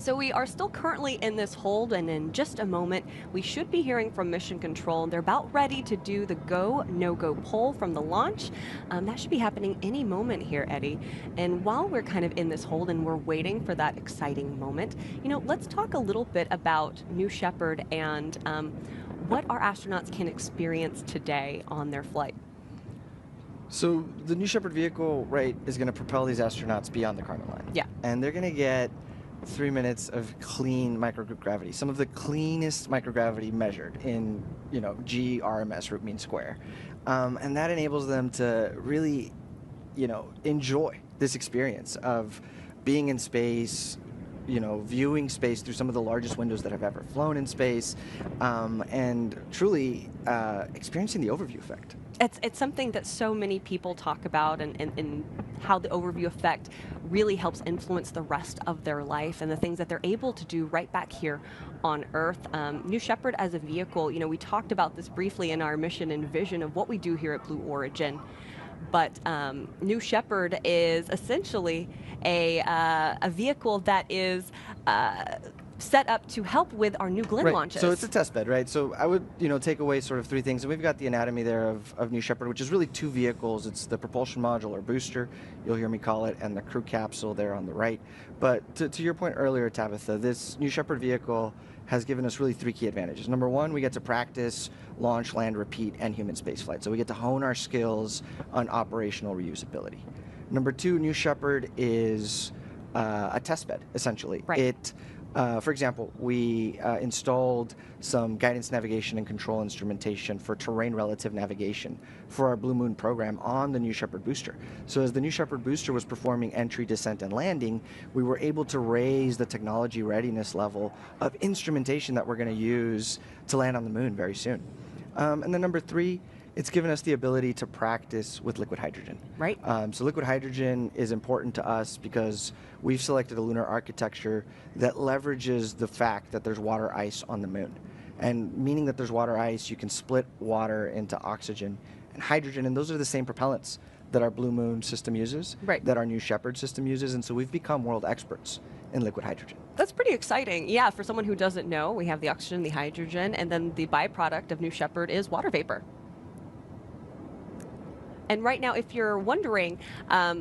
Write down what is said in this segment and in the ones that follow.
So we are still currently in this hold, and in just a moment, we should be hearing from Mission Control. They're about ready to do the go, no-go poll from the launch. That should be happening any moment here, Eddie. And while we're kind of in this hold and we're waiting for that exciting moment, let's talk a little bit about New Shepard and what our astronauts can experience today on their flight. So the New Shepard vehicle, right, is going to propel these astronauts beyond the Kármán line. Yeah. And they're going to get 3 minutes of clean microgroup gravity, some of the cleanest microgravity measured in, GRMS, root mean square. And that enables them to really, enjoy this experience of being in space, viewing space through some of the largest windows that have ever flown in space, and truly experiencing the overview effect. It's something that so many people talk about, and how the overview effect really helps influence the rest of their life and the things that they're able to do right back here on Earth. New Shepard as a vehicle, we talked about this briefly in our mission and vision of what we do here at Blue Origin. But New Shepard is essentially a vehicle that is set up to help with our New Glenn launches. So it's a test bed, right? So I would, take away sort of 3 things. And we've got the anatomy there of New Shepard, which is really 2 vehicles. It's the propulsion module or booster, you'll hear me call it, and the crew capsule there on the right. But to your point earlier, Tabitha, this New Shepard vehicle has given us really 3 key advantages. Number 1, we get to practice, launch, land, repeat, and human spaceflight. So we get to hone our skills on operational reusability. Number 2, New Shepard is a test bed, essentially. Right. For example, we installed some guidance, navigation, and control instrumentation for terrain relative navigation for our Blue Moon program on the New Shepard booster. So as the New Shepard booster was performing entry, descent, and landing, we were able to raise the technology readiness level of instrumentation that we're going to use to land on the moon very soon. And then number 3, it's given us the ability to practice with liquid hydrogen. Right. So liquid hydrogen is important to us because we've selected a lunar architecture that leverages the fact that there's water ice on the moon. And meaning that there's water ice, you can split water into oxygen and hydrogen, and those are the same propellants that our Blue Moon system uses, right, that our New Shepard system uses, and so we've become world experts in liquid hydrogen. That's pretty exciting. Yeah, for someone who doesn't know, we have the oxygen, the hydrogen, and then the byproduct of New Shepard is water vapor. And right now, if you're wondering,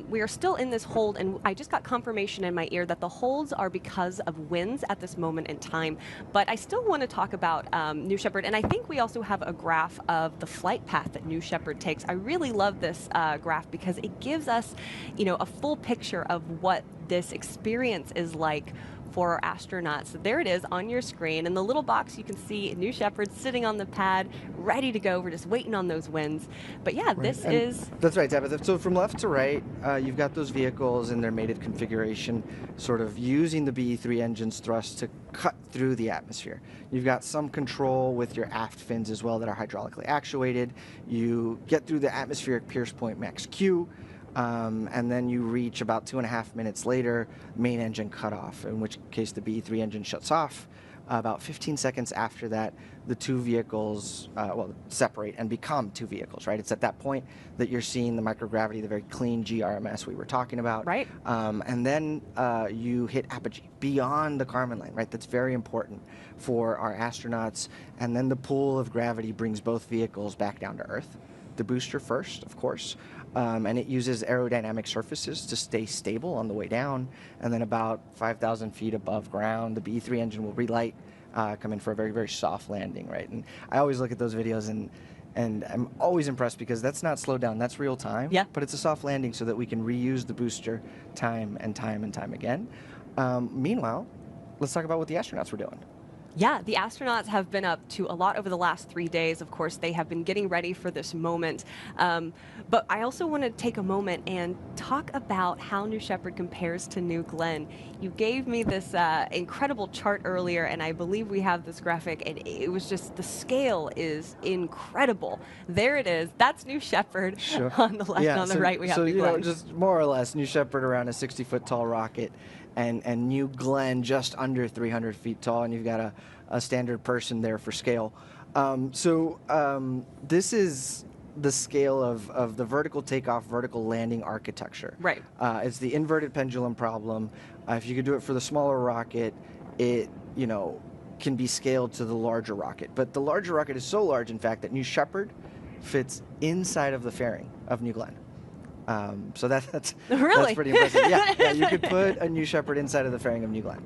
we are still in this hold, and I just got confirmation in my ear that the holds are because of winds at this moment in time. But I still want to talk about New Shepard, and I think we also have a graph of the flight path that New Shepard takes. I really love this graph because it gives us, a full picture of what this experience is like for our astronauts. So there it is on your screen. In the little box, you can see New Shepard sitting on the pad, ready to go. We're just waiting on those winds. But yeah, this is... That's right, Tabitha. So from left to right, you've got those vehicles in their mated configuration, sort of using the BE-3 engine's thrust to cut through the atmosphere. You've got some control with your aft fins as well that are hydraulically actuated. You get through the atmospheric pierce point max Q, and then you reach about 2.5 minutes later, main engine cutoff, in which case the BE-3 engine shuts off. About 15 seconds after that, the 2 vehicles separate and become 2 vehicles, right? It's at that point that you're seeing the microgravity, the very clean GRMS we were talking about. Right. And then you hit apogee beyond the Kármán line, right? That's very important for our astronauts. And then the pull of gravity brings both vehicles back down to Earth. The booster first, of course. And it uses aerodynamic surfaces to stay stable on the way down. And then about 5,000 feet above ground, the BE-3 engine will relight, come in for a very, very soft landing, right? And I always look at those videos and I'm always impressed because that's not slowed down, that's real time. Yeah. But it's a soft landing so that we can reuse the booster time and time and time again. Meanwhile, let's talk about what the astronauts were doing. Yeah, the astronauts have been up to a lot over the last 3 days. Of course, they have been getting ready for this moment. But I also want to take a moment and talk about how New Shepard compares to New Glenn. You gave me this incredible chart earlier, and I believe we have this graphic, and it was just, the scale is incredible. There it is. That's New Shepard. Sure. On the left, and on the right, we have New Glenn. Just more or less, New Shepard around a 60-foot tall rocket, and New Glenn just under 300 feet tall, and you've got a standard person there for scale. This is the scale of the vertical takeoff, vertical landing architecture. Right. It's the inverted pendulum problem. If you could do it for the smaller rocket, it, can be scaled to the larger rocket. But the larger rocket is so large, in fact, that New Shepard fits inside of the fairing of New Glenn. So that's Really? pretty impressive. Yeah, you could put a New Shepard inside of the fairing of New Glenn.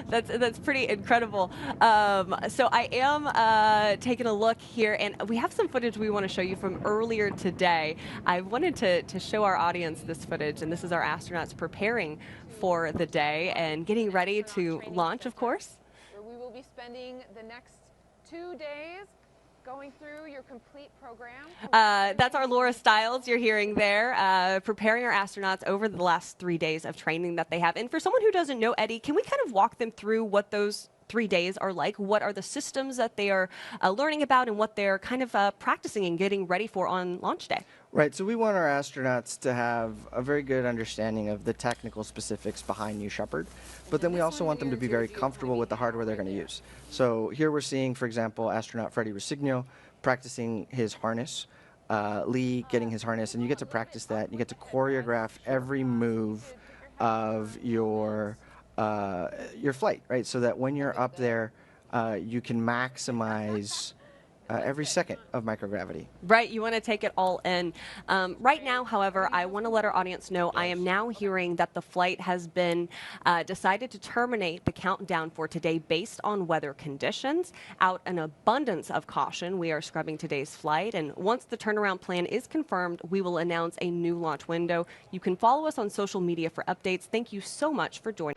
That's pretty incredible. So I am taking a look here, and we have some footage we want to show you from earlier today. I wanted to show our audience this footage, and this is our astronauts preparing for the day and getting ready to launch, of course. Where we will be spending the next 2 days going through your complete program. That's our Laura Stiles you're hearing there, preparing our astronauts over the last 3 days of training that they have. And for someone who doesn't know, Eddie, can we kind of walk them through what those 3 days are like? What are the systems that they are learning about and what they're kind of practicing and getting ready for on launch day? Right, so we want our astronauts to have a very good understanding of the technical specifics behind New Shepard, but then we also want them to be very comfortable with the hardware they're going to use. So here we're seeing, for example, astronaut Freddie Rosigno practicing his harness, Lee getting his harness, and you get to practice that. You get to choreograph every move of your flight, right? So that when you're up there, you can maximize every second of microgravity. Right, you want to take it all in. Right now, however, I want to let our audience know I am now hearing that the flight has been decided to terminate the countdown for today based on weather conditions. Out an abundance of caution, we are scrubbing today's flight, and once the turnaround plan is confirmed, we will announce a new launch window. You can follow us on social media for updates. Thank you so much for joining.